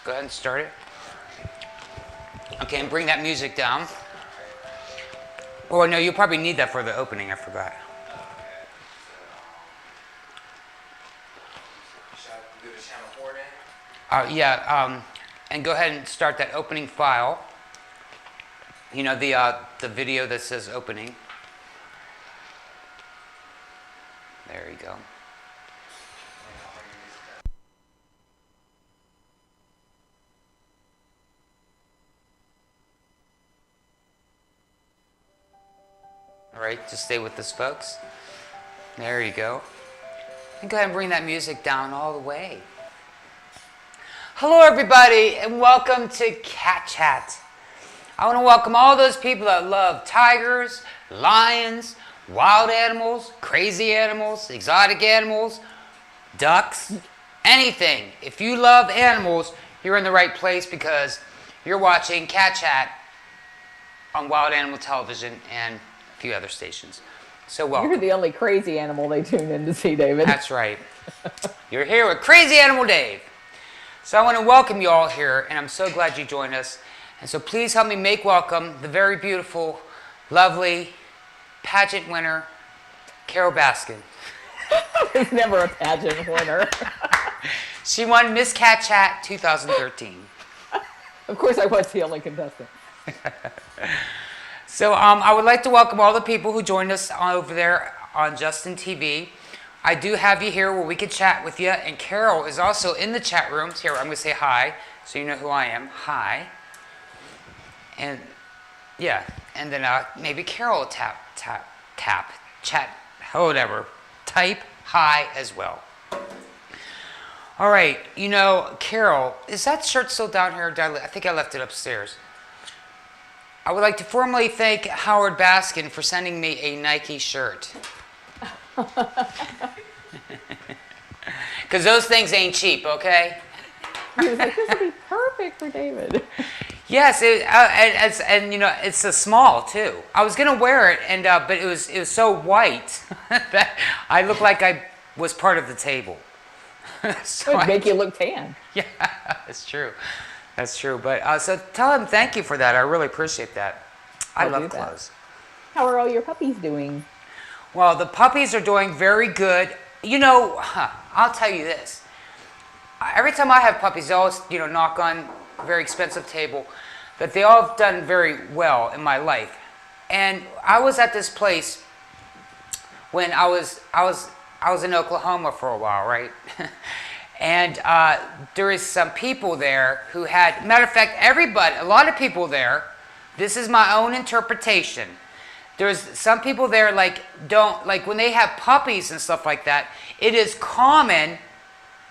Go ahead and start it. Okay, and bring that music down. Oh, no, you'll probably need that for the opening. I forgot. Yeah, and go ahead and start that opening file. You know, the video that says opening. There you go. All right, just stay with us, folks. There you go. And go ahead and bring that music down all the way. Hello, everybody, and welcome to Cat Chat. I want to welcome all those people that love tigers, lions, wild animals, crazy animals, exotic animals, ducks, anything. If you love animals, you're in the right place because you're watching Cat Chat on Wild Animal Television and a few other stations. So welcome. You're the only crazy animal they tune in to see, David. That's right. You're here with Crazy Animal Dave. So I want to welcome you all here, and I'm so glad you joined us. And so please help me make welcome the very beautiful, lovely pageant winner, Carol Baskin. There's never a pageant winner. She won Miss Cat Chat 2013. Of course I was the only contestant. So I would like to welcome all the people who joined us over there on Justin TV. I do have you here where we can chat with you, and Carol is also in the chat room. Here, I'm going to say hi, so you know who I am. Hi. And yeah, and then maybe Carol will tap, chat, whatever. Type hi as well. All right, you know, Carol, is that shirt still down here? I think I left it upstairs. I would like to formally thank Howard Baskin for sending me a Nike shirt. Because those things ain't cheap, okay? He was like, this would be perfect for David. Yes, and you know, it's a small too. I was gonna wear it, and but it was so white that I looked like I was part of the table. So it would make you look tan. Yeah, that's true. That's true. But so tell him thank you for that. I really appreciate that. I love clothes. How are all your puppies doing? Well, the puppies are doing very good. You know, I'll tell you this. Every time I have puppies, they always, you know, knock on a very expensive table, but they all have done very well in my life. And I was at this place when I was in Oklahoma for a while, right? And there is some people there who had, matter of fact, a lot of people there, this is my own interpretation. There's some people there like when they have puppies and stuff like that, it is common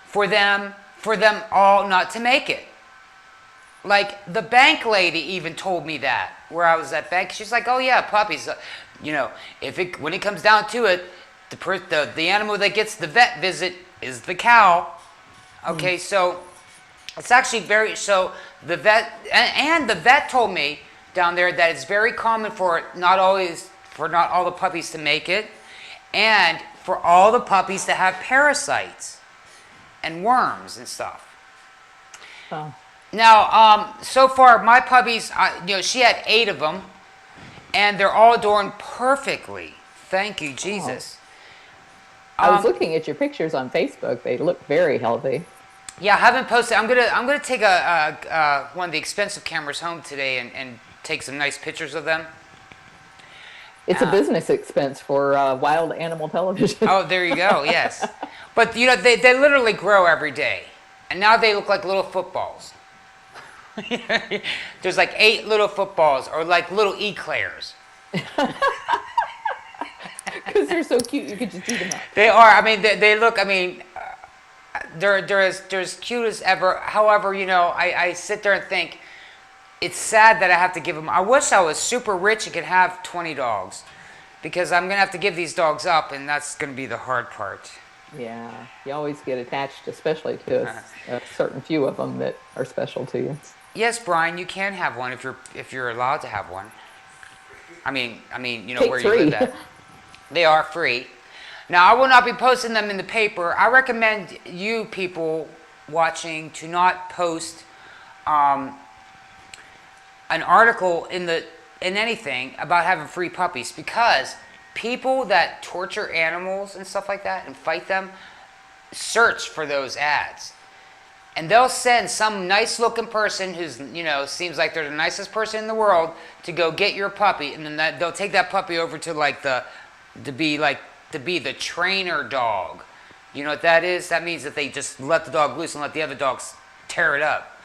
for them all not to make it. Like the bank lady even told me that where I was at bank. She's like, "Oh yeah, puppies. You know, when it comes down to it, the animal that gets the vet visit is the cow." Okay, so it's actually so the vet told me down there that it's very common for not all the puppies to make it, and for all the puppies to have parasites and worms and stuff. Oh. Now, so far my puppies, you know, she had 8 of them, and they're all doing perfectly. Thank you, Jesus. I was looking at your pictures on Facebook. They look very healthy. Yeah, I haven't posted. I'm gonna take one of the expensive cameras home today and take some nice pictures of them. It's a business expense for Wild Animal Television. Oh, there you go. Yes, but you know they literally grow every day, and now they look like little footballs. There's like 8 little footballs, or like little eclairs. Because they're so cute, you could just eat them up. They are. I mean, they look. I mean, they're as cute as ever. However, you know, I sit there and think, it's sad that I have to give them. I wish I was super rich and could have 20 dogs, because I'm gonna have to give these dogs up, and that's gonna be the hard part. Yeah, you always get attached, especially to a certain few of them that are special to you. Yes, Brian, you can have one if you're allowed to have one. I mean, you know, Take where 3. you live at. They are free. Now, I will not be posting them in the paper. I recommend you people watching to not post an article in anything about having free puppies, because people that torture animals and stuff like that and fight them search for those ads. And they'll send some nice looking person who's, seems like they're the nicest person in the world to go get your puppy, and then they'll take that puppy over to to be the trainer dog. You know what that is? That means that they just let the dog loose and let the other dogs tear it up.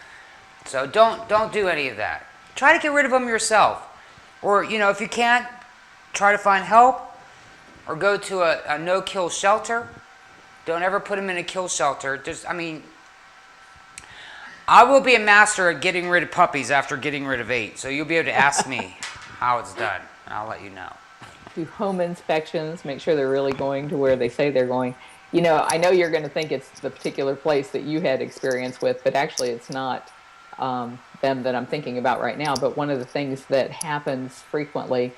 So don't do any of that. Try to get rid of them yourself. Or, if you can't, try to find help or go to a no-kill shelter. Don't ever put them in a kill shelter. I will be a master at getting rid of puppies after getting rid of 8. So you'll be able to ask me how it's done. And I'll let you know. Do home inspections, make sure they're really going to where they say they're going. I know you're going to think it's the particular place that you had experience with, but actually it's not them that I'm thinking about right now. But one of the things that happens frequently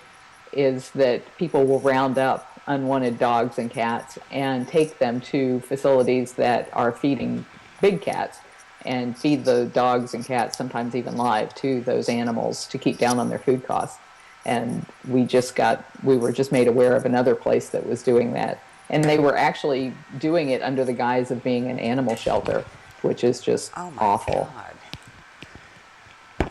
is that people will round up unwanted dogs and cats and take them to facilities that are feeding big cats and feed the dogs and cats, sometimes even live, to those animals to keep down on their food costs. And we were just made aware of another place that was doing that. And they were actually doing it under the guise of being an animal shelter, which is just awful. God.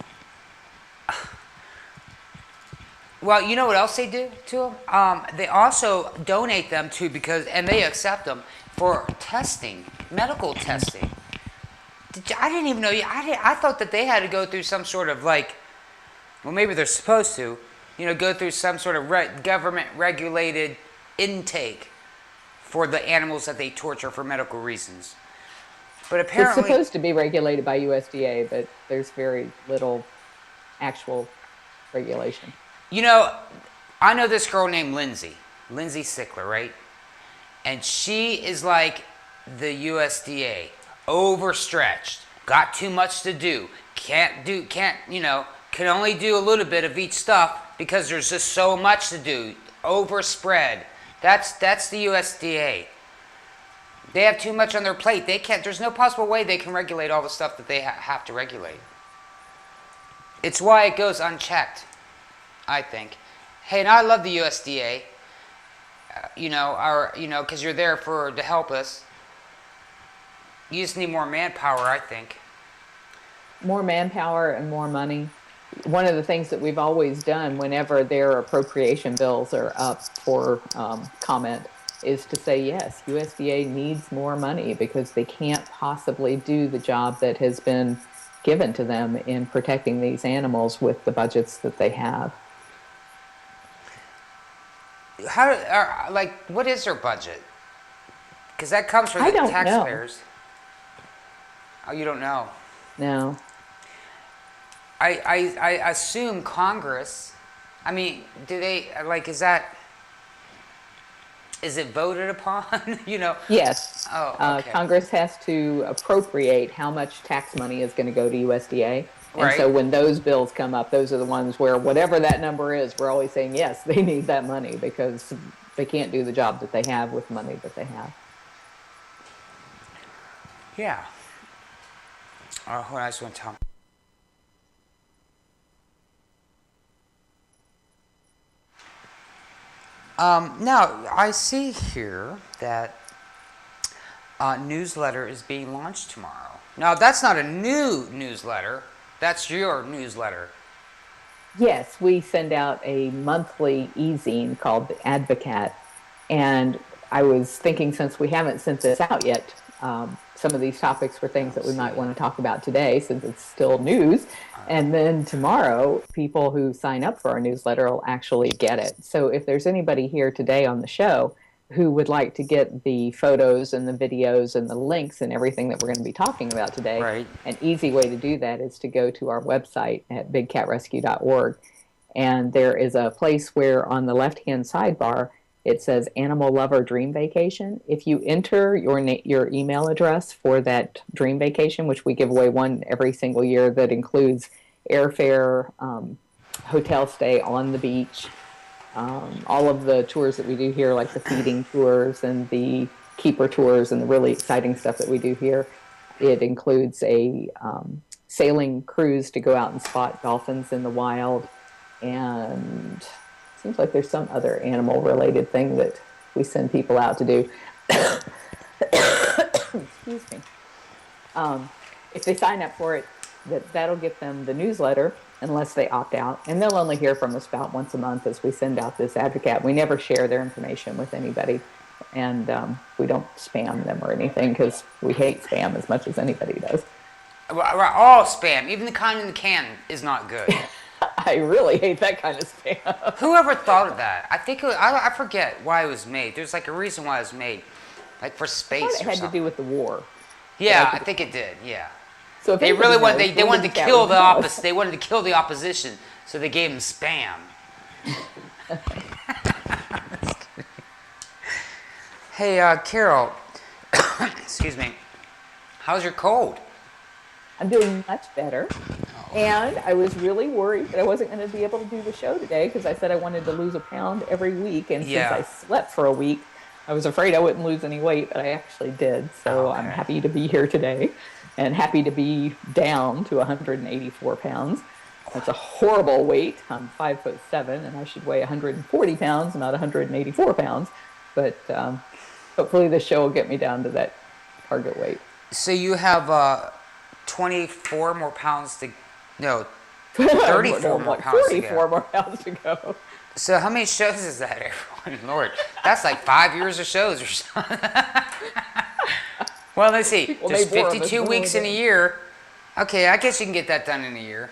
Well, you know what else they do to them? They also donate them and they accept them for testing, medical testing. I didn't even know. I thought that they had to go through some sort of maybe they're supposed to, go through some sort of government regulated intake for the animals that they torture for medical reasons. But apparently, it's supposed to be regulated by USDA, but there's very little actual regulation. I know this girl named Lindsay Sickler, right? And she is like the USDA, overstretched, got too much to do, can only do a little bit of each stuff because there's just so much to do, overspread. That's the USDA. They have too much on their plate. There's no possible way they can regulate all the stuff that they have to regulate. It's why it goes unchecked, I think. Hey, and I love the USDA, because you're there to help us. You just need more manpower, I think. More manpower and more money. One of the things that we've always done whenever their appropriation bills are up for comment is to say, yes, USDA needs more money because they can't possibly do the job that has been given to them in protecting these animals with the budgets that they have. What is their budget? Because that comes from the taxpayers. Oh, you don't know? No. I assume Congress, do they, is it voted upon? Yes. Oh, okay. Congress has to appropriate how much tax money is going to go to USDA. And right. So when those bills come up, those are the ones where whatever that number is, we're always saying, yes, they need that money because they can't do the job that they have with money that they have. Yeah. Hold on, I just want to tell. Now, I see here that a newsletter is being launched tomorrow. Now, that's not a new newsletter. That's your newsletter. Yes, we send out a monthly e-zine called The Advocat. And I was thinking, since we haven't sent this out yet, some of these topics were things that we might want to talk about today since it's still news. And then tomorrow, people who sign up for our newsletter will actually get it. So if there's anybody here today on the show who would like to get the photos and the videos and the links and everything that we're going to be talking about today, right. An easy way to do that is to go to our website at bigcatrescue.org. And there is a place where on the left-hand sidebar, it says Animal Lover Dream Vacation. If you enter your email address for that dream vacation, which we give away one every single year that includes airfare, hotel stay on the beach, all of the tours that we do here, like the feeding tours and the keeper tours and the really exciting stuff that we do here. It includes a sailing cruise to go out and spot dolphins in the wild. And it seems like there's some other animal related thing that we send people out to do. Excuse me. If they sign up for it, that'll get them the newsletter unless they opt out. And they'll only hear from us about once a month as we send out this advocate. We never share their information with anybody. And we don't spam them or anything because we hate spam as much as anybody does. All spam, even the kind in the can, is not good. I really hate that kind of spam. Whoever thought of that? I think I forget why it was made. There's like a reason why it was made, like for space. I thought it or had something. to do with the war. Yeah, I think it did. Yeah. So if They anybody really knows, wanted. They we'll wanted to leave that kill with the us. opposite. They wanted to kill the opposition, so they gave them spam. Hey, Carol. Excuse me. How's your cold? I'm doing much better. And I was really worried that I wasn't going to be able to do the show today because I said I wanted to lose a pound every week. And Yeah. since I slept for a week, I was afraid I wouldn't lose any weight, but I actually did. So I'm Okay. happy to be here today and happy to be down to 184 pounds. That's a horrible weight. I'm 5'7" and I should weigh 140 pounds, not 184 pounds. But hopefully the show will get me down to that target weight. So you have 24 more pounds to. No, 34 more like pounds to 44 go. more pounds to go. So how many shows is that, everyone? Lord, that's like 5 years of shows or something. Well, let's see. People There's made more of us 52 than weeks we in a did. year. Okay, I guess you can get that done in a year.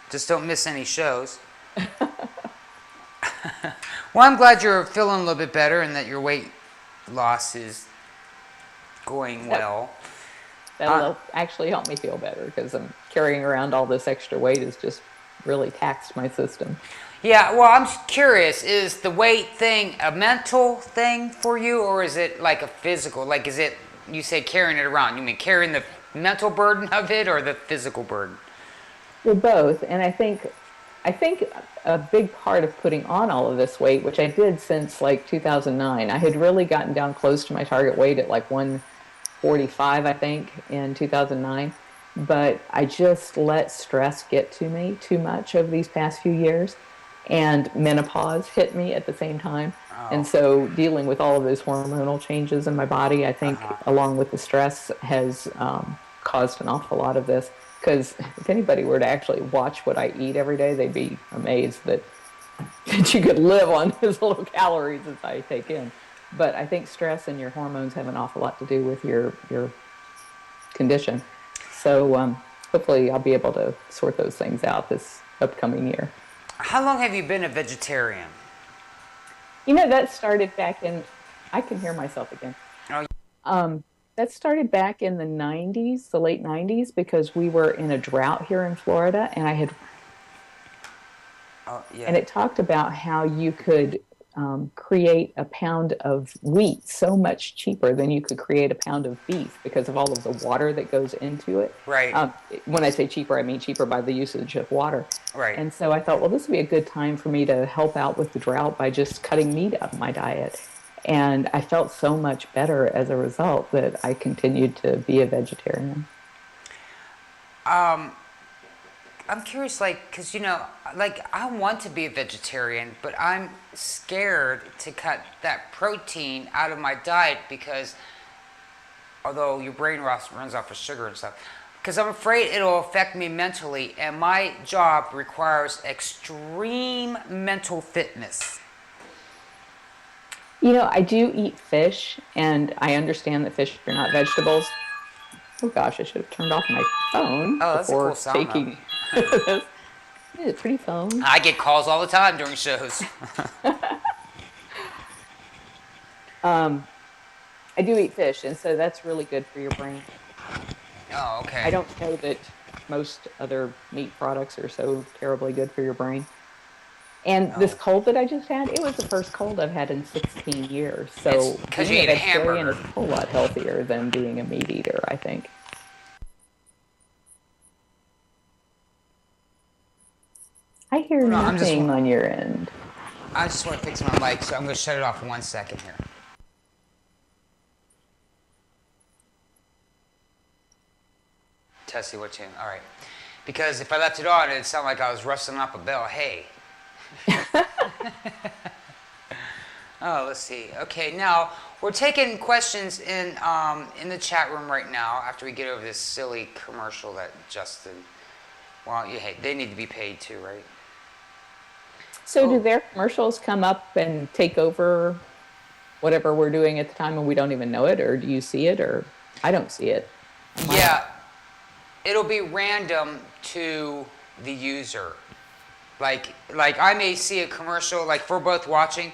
Just don't miss any shows. Well, I'm glad you're feeling a little bit better and that your weight loss is going well. That'll actually help me feel better because I'm carrying around all this extra weight has just really taxed my system. Yeah, well, I'm curious, is the weight thing a mental thing for you, or is it like a physical? Like, is it, you say carrying it around, you mean carrying the mental burden of it or the physical burden? Well, both. And I think a big part of putting on all of this weight, which I did since like 2009, I had really gotten down close to my target weight at like 145, I think, in 2009. But I just let stress get to me too much over these past few years. And menopause hit me at the same time. And so dealing with all of those hormonal changes in my body, I think, along with the stress, has caused an awful lot of this. Because if anybody were to actually watch what I eat every day, they'd be amazed that you could live on as little calories as I take in. But I think stress and your hormones have an awful lot to do with your condition. So hopefully I'll be able to sort those things out this upcoming year. How long have you been a vegetarian? You know, that started back in, I can hear myself again. Oh, That started back in the 90s, the late 90s, because we were in a drought here in Florida, and yeah. and it talked about how you could create a pound of wheat so much cheaper than you could create a pound of beef because of all of the water that goes into it. Right. When I say cheaper, I mean cheaper by the usage of water. Right. And so I thought, well, this would be a good time for me to help out with the drought by just cutting meat out of my diet. And I felt so much better as a result that I continued to be a vegetarian. I'm curious, like, because, you know, like, I want to be a vegetarian, but I'm scared to cut that protein out of my diet because, although your brain runs off of sugar and stuff, because I'm afraid it'll affect me mentally, and my job requires extreme mental fitness. You know, I do eat fish, and I understand that fish are not vegetables. Oh gosh, I should have turned off my phone Oh, that's a before cool sound, taking this. It's a pretty phone. I get calls all the time during shows. I do eat fish, and so that's really good for your brain. Oh, okay. I don't know that most other meat products are so terribly good for your brain. And this cold that I just had, it was the first cold I've had in 16 years. So It's 'cause you being ate a vegetarian hamburger. is a whole lot healthier than being a meat eater, I think. I hear No, I'm just- nothing on your end. I just want to fix my mic, so I'm going to shut it off for 1 second here. Tessie, what tune? All right. Because if I left it on, it'd sound like I was rustling up a bale of hay. Oh, let's see. Okay, now we're taking questions in the chat room right now after we get over this silly commercial that Justin. Well, hey, they need to be paid too, right? So do their commercials come up and take over whatever we're doing at the time and we don't even know it, or do you see it, or I don't see it? Yeah, it'll be random to the user. Like I may see a commercial, like for both watching,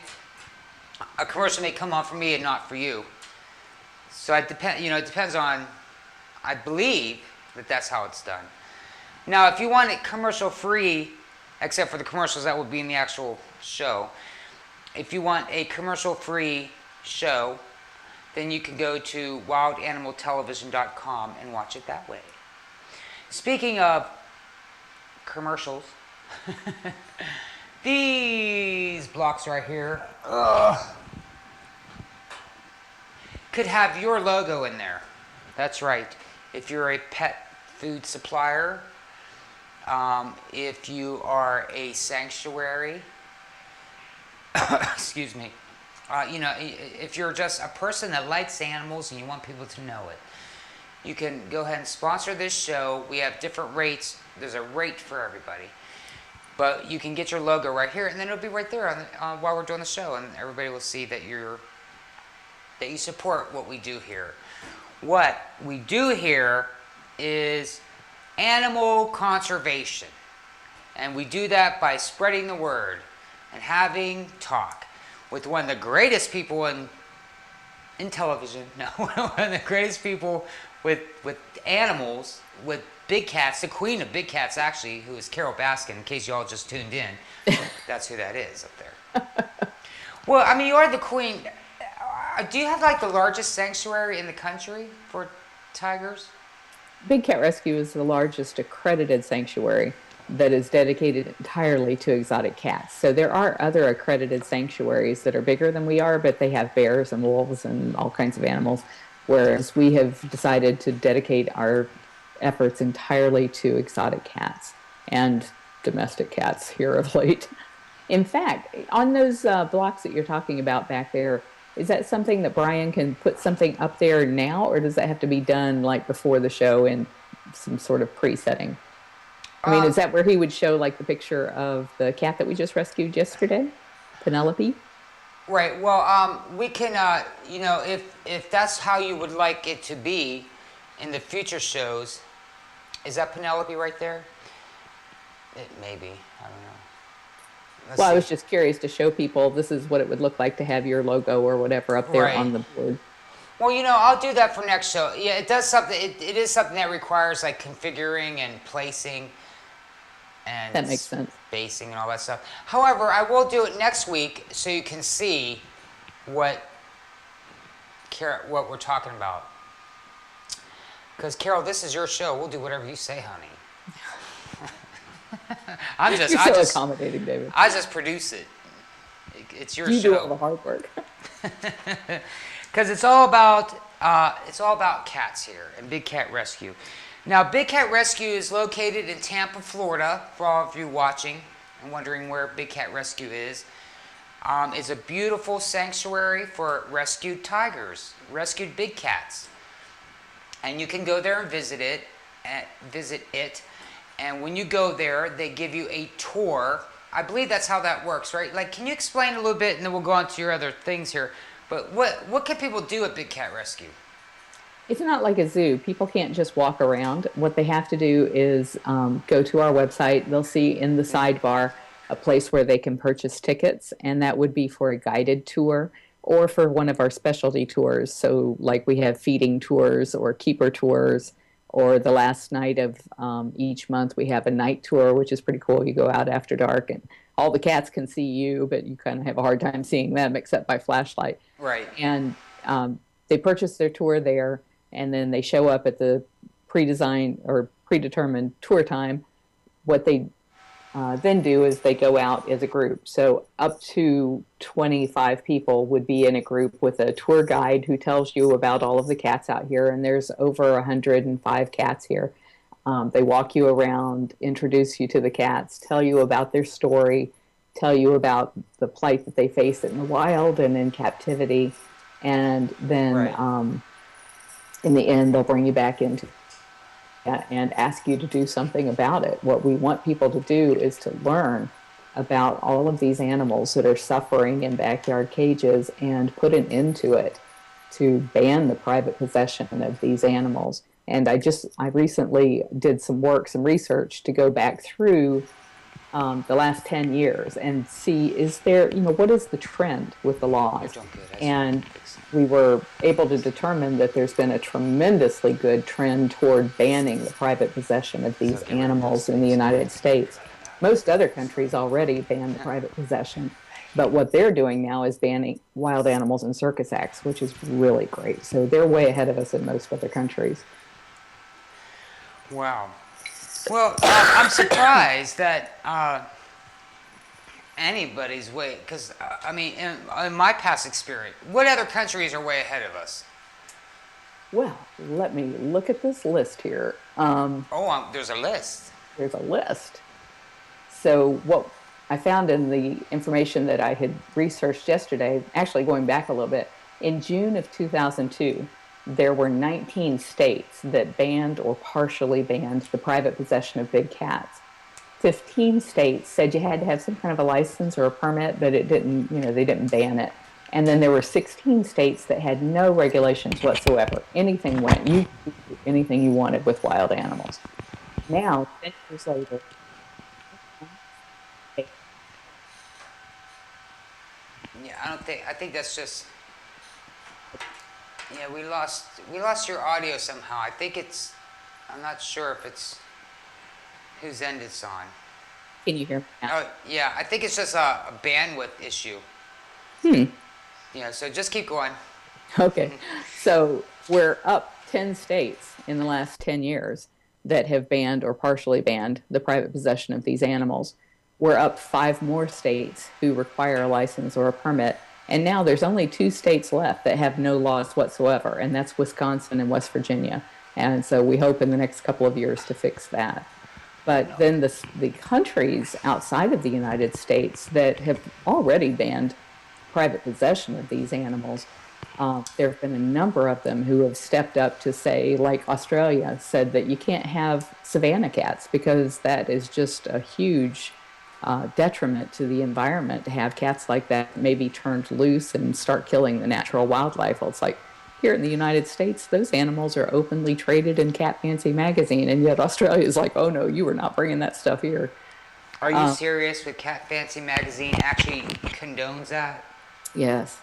a commercial may come on for me and not for you. So it depends on, I believe that that's how it's done. Now, if you want it commercial free, except for the commercials that will be in the actual show, if you want a commercial free show, then you can go to wildanimaltelevision.com and watch it that way. Speaking of commercials, these blocks right here could have your logo in there. That's right. If you're a pet food supplier, if you are a sanctuary, excuse me, if you're just a person that likes animals and you want people to know it, you can go ahead and sponsor this show. We have different rates. There's a rate for everybody. But you can get your logo right here, and then it'll be right there while we're doing the show, and everybody will see that you support what we do here. What we do here is animal conservation, and we do that by spreading the word and having talk with one of the greatest people in television. No, one of the greatest people with animals, with big cats, the queen of big cats, actually, who is Carol Baskin, in case you all just tuned in. That's who that is up there. Well, I mean, you are the queen. Do you have like the largest sanctuary in the country for tigers? Big Cat Rescue is the largest accredited sanctuary that is dedicated entirely to exotic cats. So there are other accredited sanctuaries that are bigger than we are, but they have bears and wolves and all kinds of animals, whereas we have decided to dedicate our efforts entirely to exotic cats and domestic cats here of late. In fact, on those blocks that you're talking about back there, is that something that Brian can put something up there now, or does that have to be done like before the show in some sort of pre-setting? I mean, is that where he would show like the picture of the cat that we just rescued yesterday, Penelope? Right. Well, we can, if that's how you would like it to be in the future shows. Is that Penelope right there? It may be. I don't know. Let's Well, see. I was just curious to show people this is what it would look like to have your logo or whatever up there Right. on the board. Well, I'll do that for next show. Yeah, it does something. It is something that requires like configuring and placing, and That makes sense. spacing and all that stuff. However, I will do it next week so you can see what we're talking about. Because Carol, this is your show. We'll do whatever you say, honey. You're so accommodating, David. I just produce it. It's your You show. do all the hard work. Because it's all about cats here and Big Cat Rescue. Now, Big Cat Rescue is located in Tampa, Florida. For all of you watching and wondering where Big Cat Rescue is, it's a beautiful sanctuary for rescued tigers, rescued big cats, and you can go there and visit it. And when you go there, they give you a tour. I believe that's how that works, right? Like, can you explain a little bit, and then we'll go on to your other things here. But what can people do at Big Cat Rescue? It's not like a zoo. People can't just walk around. What they have to do is go to our website. They'll see in the sidebar a place where they can purchase tickets, and that would be for a guided tour or for one of our specialty tours. So like we have feeding tours or keeper tours, or the last night of each month we have a night tour, which is pretty cool. You go out after dark and all the cats can see you, but you kind of have a hard time seeing them except by flashlight. Right. And they purchase their tour there, and then they show up at the pre-designed or predetermined tour time. What they then do is they go out as a group. So up to 25 people would be in a group with a tour guide who tells you about all of the cats out here, and there's over 105 cats here. They walk you around, introduce you to the cats, tell you about their story, tell you about the plight that they face in the wild and in captivity, and then Right. in the end, they'll bring you back into and ask you to do something about it. What we want people to do is to learn about all of these animals that are suffering in backyard cages and put an end to it, to ban the private possession of these animals. And I recently did some work, some research to go back through the last 10 years and see, is there, what is the trend with the You're laws? doing good. I should And fix it. we were able to determine that there's been a tremendously good trend toward banning the private possession of So these get rid of those animals in the things. United States. Most other countries already ban the private possession, but what they're doing now is banning wild animals and circus acts, which is really great. So they're way ahead of us in most other countries. Wow. Well, I'm surprised that anybody's way, because I mean, in my past experience, what other countries are way ahead of us? Well, let me look at this list here. Oh, there's a list. There's a list. So, what I found in the information that I had researched yesterday, actually going back a little bit, in June of 2002, there were 19 states that banned or partially banned the private possession of big cats. 15 states said you had to have some kind of a license or a permit, but it didn't, they didn't ban it. And then there were 16 states that had no regulations whatsoever. Anything went. You could do anything you wanted with wild animals. Now, 10 years later, Yeah, I think that's just. Yeah, we lost your audio somehow. I think it's. I'm not sure if it's whose end it's on. can you hear me now? Oh, yeah, I think it's just a bandwidth issue. Hmm. Yeah, so just keep going. Okay. So we're up 10 states in the last 10 years that have banned or partially banned the private possession of these animals. We're up 5 more states who require a license or a permit. And now there's only 2 states left that have no laws whatsoever, and that's Wisconsin and West Virginia. And so we hope in the next couple of years to fix that. But then the countries outside of the United States that have already banned private possession of these animals, there have been a number of them who have stepped up to say, like Australia said, that you can't have savanna cats because that is just a huge detriment to the environment to have cats like that maybe turned loose and start killing the natural wildlife. Well, it's like here in the United States, those animals are openly traded in Cat Fancy magazine, and yet Australia is like, oh no, you were not bringing that stuff here. Are you serious with Cat Fancy magazine actually condones that? Yes.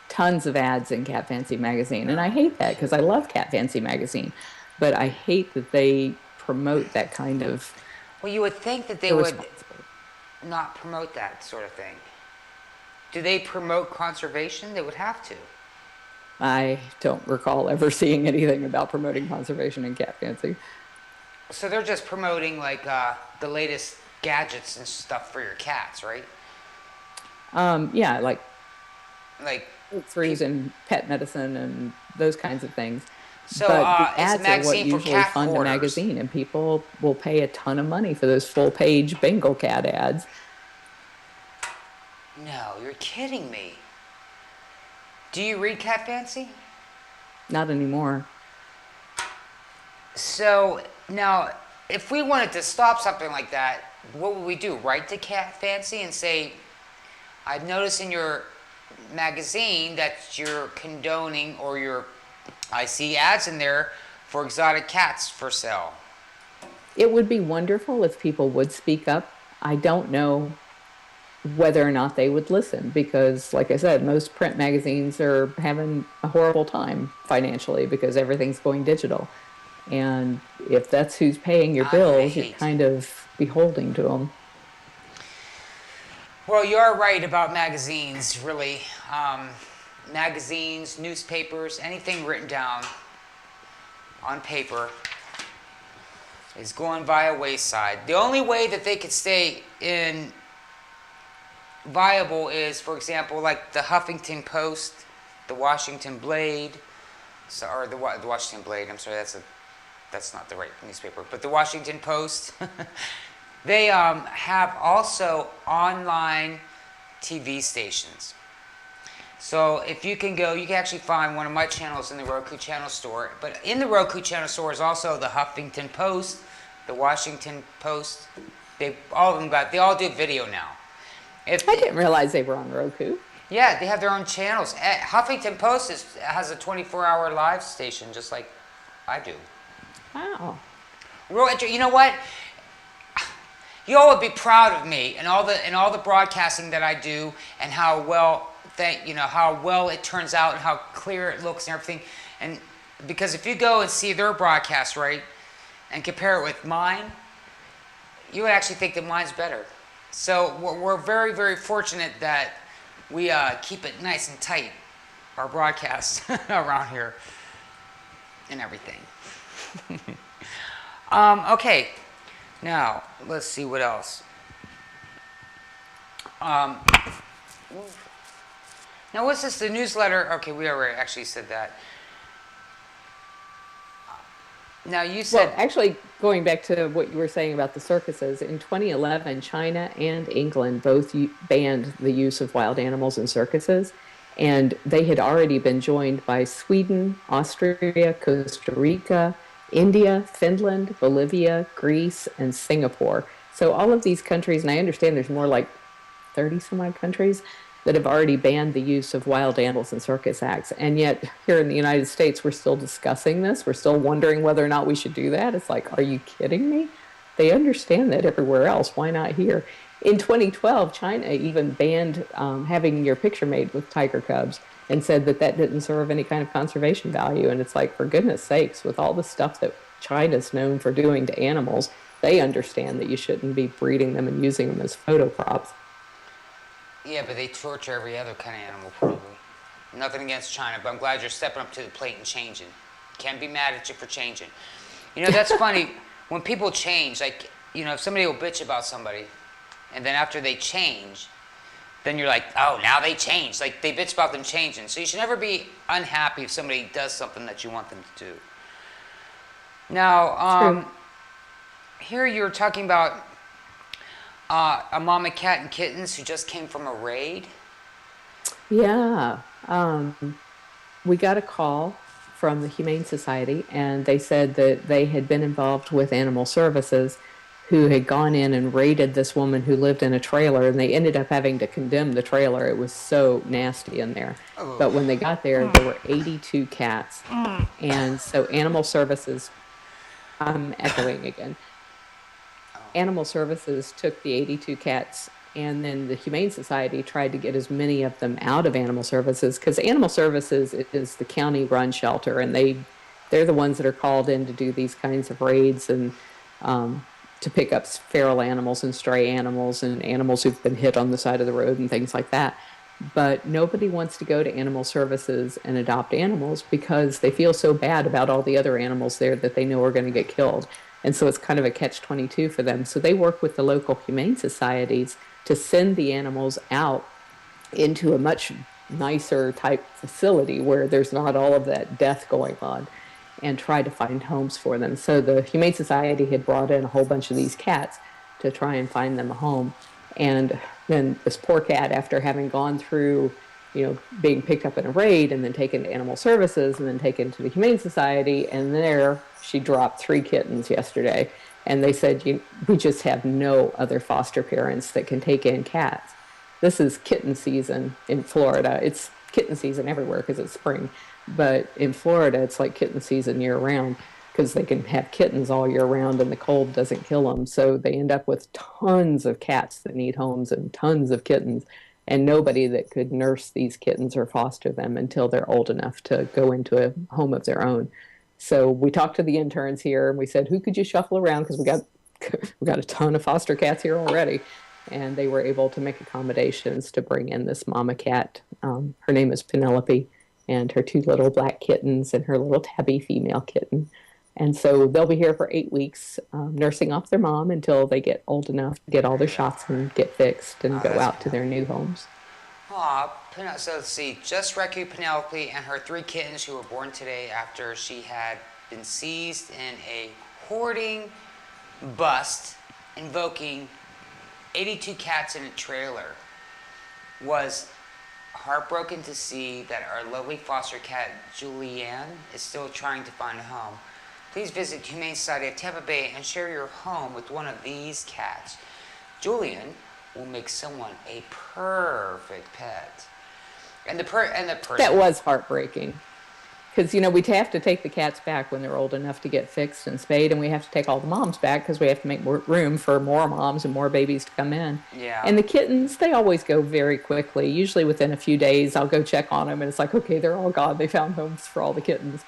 Tons of ads in Cat Fancy magazine. And I hate that because I love Cat Fancy magazine. But I hate that they promote that kind of Well, you would think that they would irresponsible. not promote that sort of thing. Do they promote conservation? They would have to. I don't recall ever seeing anything about promoting conservation in Cat Fancy. So they're just promoting like the latest gadgets and stuff for your cats, right? Yeah, like Like, breakthroughs in pet medicine and those kinds of things. so But the it's a ads are what magazine for usually cat fund a hoarders. magazine, and people will pay a ton of money for those full page Bengal cat ads. No, you're kidding me. Do you read Cat Fancy? Not anymore. So now, if we wanted to stop something like that, what would we do? Write to Cat Fancy and say, I've noticed in your magazine that you're condoning or I see ads in there for exotic cats for sale. It would be wonderful if people would speak up. I don't know whether or not they would listen because, like I said, most print magazines are having a horrible time financially because everything's going digital. And if that's who's paying your I bills, you're hate. kind of beholding to them. Well, you're right about magazines, really. Magazines, newspapers, anything written down on paper is going via wayside. The only way that they could stay in viable is, for example, like the Huffington Post, the Washington Blade, or the Washington Blade. I'm sorry, that's not the right newspaper, but the Washington Post. They have also online TV stations. So if you can go, you can actually find one of my channels in the Roku channel store. But in the Roku channel store is also the Huffington Post, the Washington Post. They all do video now. I didn't realize they were on Roku. Yeah, they have their own channels. Huffington Post has a 24-hour live station, just like I do. Wow. You know what? You all would be proud of me and all the broadcasting that I do, and how well it turns out and how clear it looks and everything. And because if you go and see their broadcast, right, and compare it with mine, you would actually think that mine's better. So we're very, very fortunate that we keep it nice and tight, our broadcast around here and everything. Okay, now let's see what else. Now what's this, the newsletter? Okay, we already actually said that. Now you said... Well, actually, going back to what you were saying about the circuses, in 2011, China and England both banned the use of wild animals in circuses, and they had already been joined by Sweden, Austria, Costa Rica, India, Finland, Bolivia, Greece, and Singapore. So all of these countries, and I understand there's more like 30 some odd countries that have already banned the use of wild animals in circus acts. And yet here in the United States, we're still discussing this. We're still wondering whether or not we should do that. It's like, are you kidding me? They understand that everywhere else. Why not here? In 2012, China even banned having your picture made with tiger cubs and said that that didn't serve any kind of conservation value. And it's like, for goodness sakes, with all the stuff that China's known for doing to animals, they understand that you shouldn't be breeding them and using them as photo props. Yeah, but they torture every other kind of animal, probably. Nothing against China, but I'm glad you're stepping up to the plate and changing. Can't be mad at you for changing. You know, that's funny. When people change, like, you know, if somebody will bitch about somebody, and then after they change, then you're like, oh, now they changed. Like, they bitch about them changing. So you should never be unhappy if somebody does something that you want them to do. Now, here you're talking about a mama cat and kittens who just came from a raid. Yeah. We got a call from the Humane Society, and they said that they had been involved with Animal Services, who had gone in and raided this woman who lived in a trailer, and they ended up having to condemn the trailer. It was so nasty in there. Oh. But when they got there were 82 cats. And so Animal Services, I'm echoing again. Animal Services took the 82 cats, and then the Humane Society tried to get as many of them out of Animal Services, because Animal Services is the county-run shelter, and they're the ones that are called in to do these kinds of raids and to pick up feral animals and stray animals and animals who've been hit on the side of the road and things like that. But nobody wants to go to Animal Services and adopt animals because they feel so bad about all the other animals there that they know are going to get killed. And so it's kind of a catch-22 for them. So they work with the local humane societies to send the animals out into a much nicer type facility where there's not all of that death going on, and try to find homes for them. So the Humane Society had brought in a whole bunch of these cats to try and find them a home. And then this poor cat, after having gone through, being picked up in a raid and then taken to Animal Services and then taken to the Humane Society, and there she dropped 3 kittens yesterday. And they said, we just have no other foster parents that can take in cats. This is kitten season in Florida. It's kitten season everywhere because it's spring. But in Florida, it's like kitten season year round because they can have kittens all year round and the cold doesn't kill them. So they end up with tons of cats that need homes and tons of kittens, and nobody that could nurse these kittens or foster them until they're old enough to go into a home of their own. So we talked to the interns here and we said, who could you shuffle around? Because we got a ton of foster cats here already. And they were able to make accommodations to bring in this mama cat. Her name is Penelope, and her 2 little black kittens and her little tabby female kitten. And so they'll be here for 8 weeks, nursing off their mom until they get old enough to get all their shots and get fixed and go out to their new homes. Aw, so let's see, just rescued Penelope and her 3 kittens who were born today after she had been seized in a hoarding bust invoking 82 cats in a trailer. Was heartbroken to see that our lovely foster cat Julianne is still trying to find a home. Please visit Humane Society of Tampa Bay and share your home with one of these cats. Julian will make someone a perfect pet. And the person That was heartbreaking. Because, we'd have to take the cats back when they're old enough to get fixed and spayed, and we have to take all the moms back because we have to make more room for more moms and more babies to come in. Yeah. And the kittens, they always go very quickly. Usually within a few days, I'll go check on them, and it's like, okay, they're all gone. They found homes for all the kittens.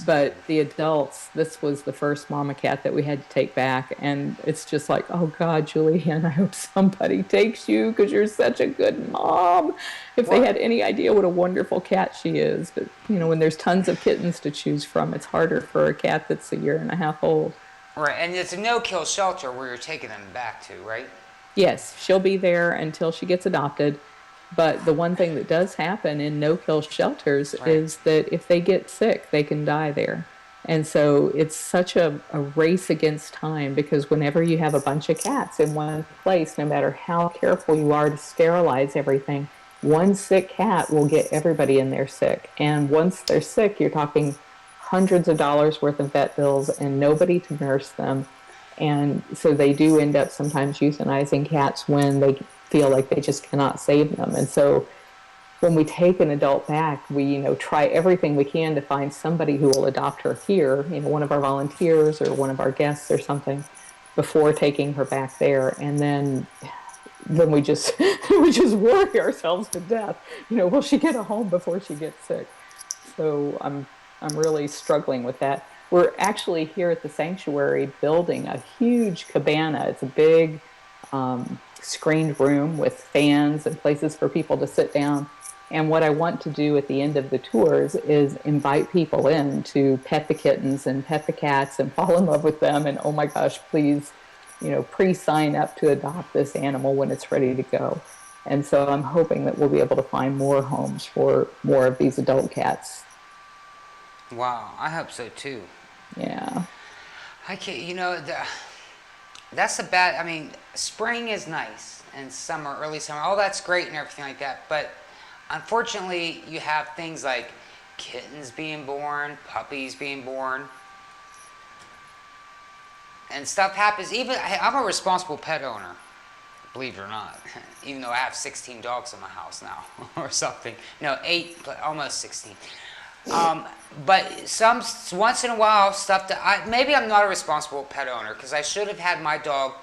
But the adults, this was the first mama cat that we had to take back, and it's just like, oh, God, Julianne, I hope somebody takes you because you're such a good mom. If they had any idea what a wonderful cat she is. But, when there's tons of kittens to choose from, it's harder for a cat that's a year and a half old. Right, and it's a no-kill shelter where you're taking them back to, right? Yes, she'll be there until she gets adopted. But the one thing that does happen in no-kill shelters is that if they get sick, they can die there. And so it's such a race against time, because whenever you have a bunch of cats in one place, no matter how careful you are to sterilize everything, one sick cat will get everybody in there sick. And once they're sick, you're talking hundreds of dollars worth of vet bills and nobody to nurse them. And so they do end up sometimes euthanizing cats when they feel like they just cannot save them. And so when we take an adult back, we, try everything we can to find somebody who will adopt her here, one of our volunteers or one of our guests or something, before taking her back there. And then we just worry ourselves to death. Will she get a home before she gets sick? So I'm really struggling with that. We're actually here at the sanctuary building a huge cabana. It's a big screened room with fans and places for people to sit down. And what I want to do at the end of the tours is invite people in to pet the kittens and pet the cats and fall in love with them. And oh my gosh, please, pre-sign up to adopt this animal when it's ready to go. And so I'm hoping that we'll be able to find more homes for more of these adult cats. Wow, I hope so too. Yeah. I can't, that's a bad, spring is nice and summer, early summer, all that's great and everything like that. But unfortunately, you have things like kittens being born, puppies being born. And stuff happens. I'm a responsible pet owner, believe it or not. Even though I have 16 dogs in my house now, or something. No, 8, but almost 16. But once in a while, stuff that maybe I'm not a responsible pet owner because I should have had my dog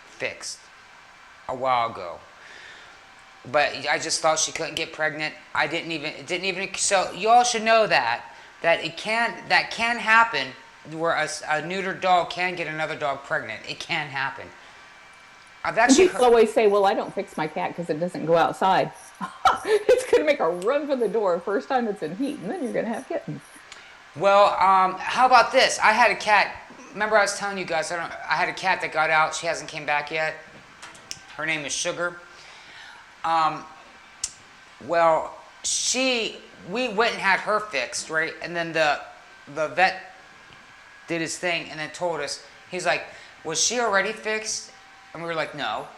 fixed a while ago. But I just thought she couldn't get pregnant. It didn't even. So you all should know that can happen. Where a neutered dog can get another dog pregnant. It can happen. I've actually People always say, well, I don't fix my cat because it doesn't go outside. It's going to make a run for the door first time it's in heat, and then you're going to have kittens. Well, how about this? I had a cat. Remember I was telling you guys, I had a cat that got out. She hasn't came back yet. Her name is Sugar. Well, we went and had her fixed, right? And then the vet did his thing and then told us, he's like, was she already fixed? And we were like, no.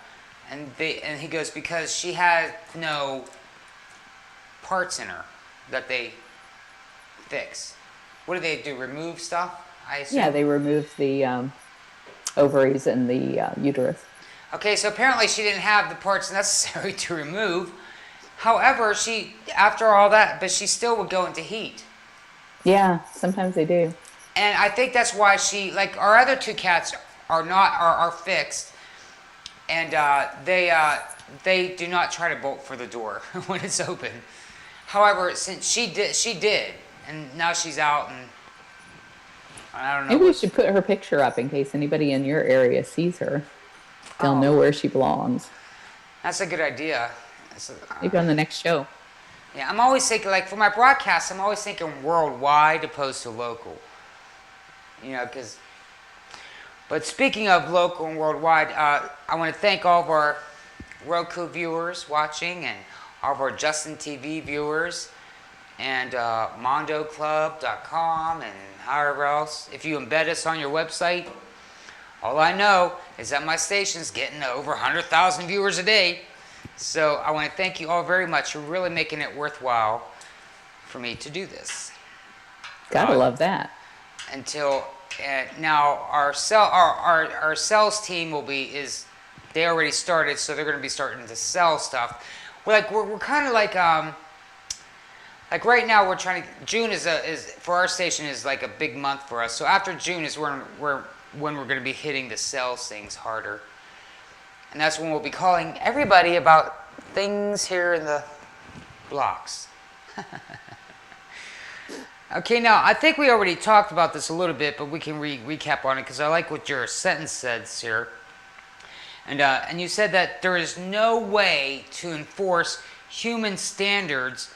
And he goes, because she had no parts in her that they fix. What do they do, remove stuff, I assume? Yeah, they remove the ovaries and the uterus. Okay, so apparently she didn't have the parts necessary to remove. However, after all that, but she still would go into heat. Yeah, sometimes they do. And I think that's why like our other 2 cats are fixed, and they do not try to bolt for the door when it's open. However, since she did, and now she's out, and I don't know. Maybe we should put her picture up in case anybody in your area sees her. They'll know where she belongs. That's a good idea. Maybe on the next show. Yeah, I'm always thinking, like for my broadcasts, I'm always thinking worldwide opposed to local. But speaking of local and worldwide, I want to thank all of our Roku viewers watching and all of our Justin TV viewers and mondoclub.com and however else. If you embed us on your website, all I know is that my station's getting over 100,000 viewers a day. So I want to thank you all very much. You're really making it worthwhile for me to do this. Gotta love that. Until now, our sales team they already started, so they're going to be starting to sell stuff. We're kind of like right now we're trying to. June is for our station is like a big month for us. So after June is when we're going to be hitting the sales things harder, and that's when we'll be calling everybody about things here in the blocks. Okay, now I think we already talked about this a little bit, but we can recap on it because I like what your sentence says here. And you said that there is no way to enforce human standards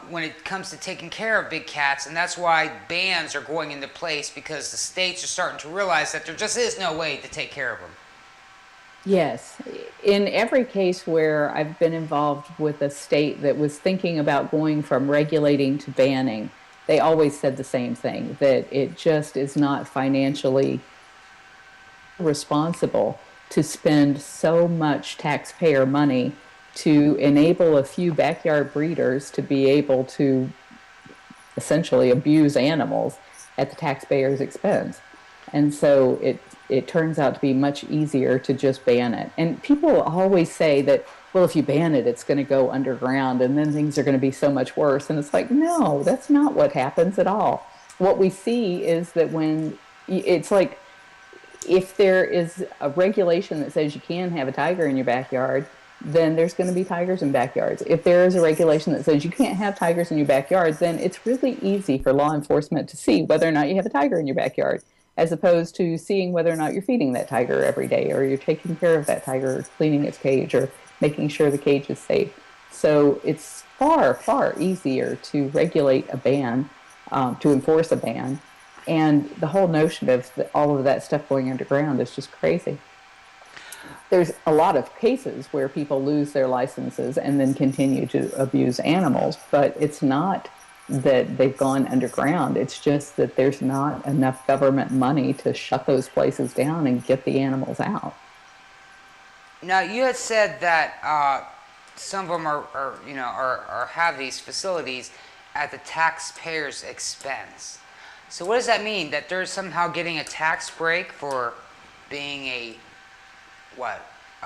when it comes to taking care of big cats, and that's why bans are going into place because the states are starting to realize that there just is no way to take care of them. Yes. In every case where I've been involved with a state that was thinking about going from regulating to banning, they always said the same thing, that it just is not financially responsible to spend so much taxpayer money to enable a few backyard breeders to be able to essentially abuse animals at the taxpayer's expense. And so it turns out to be much easier to just ban it. And people always say that, well, if you ban it, it's going to go underground and then things are going to be so much worse. And it's like, no, that's not what happens at all. What we see is that when it's like, if there is a regulation that says you can have a tiger in your backyard, then there's going to be tigers in backyards. If there is a regulation that says you can't have tigers in your backyard, then it's really easy for law enforcement to see whether or not you have a tiger in your backyard, as opposed to seeing whether or not you're feeding that tiger every day, or you're taking care of that tiger, or cleaning its cage, or making sure the cage is safe. So it's far, far easier to regulate a ban, to enforce a ban. And the whole notion of all of that stuff going underground is just crazy. There's a lot of cases where people lose their licenses and then continue to abuse animals, but it's not that they've gone underground. It's just that there's not enough government money to shut those places down and get the animals out. Now, you had said that some of them are have these facilities at the taxpayer's expense. So what does that mean? That they're somehow getting a tax break for being a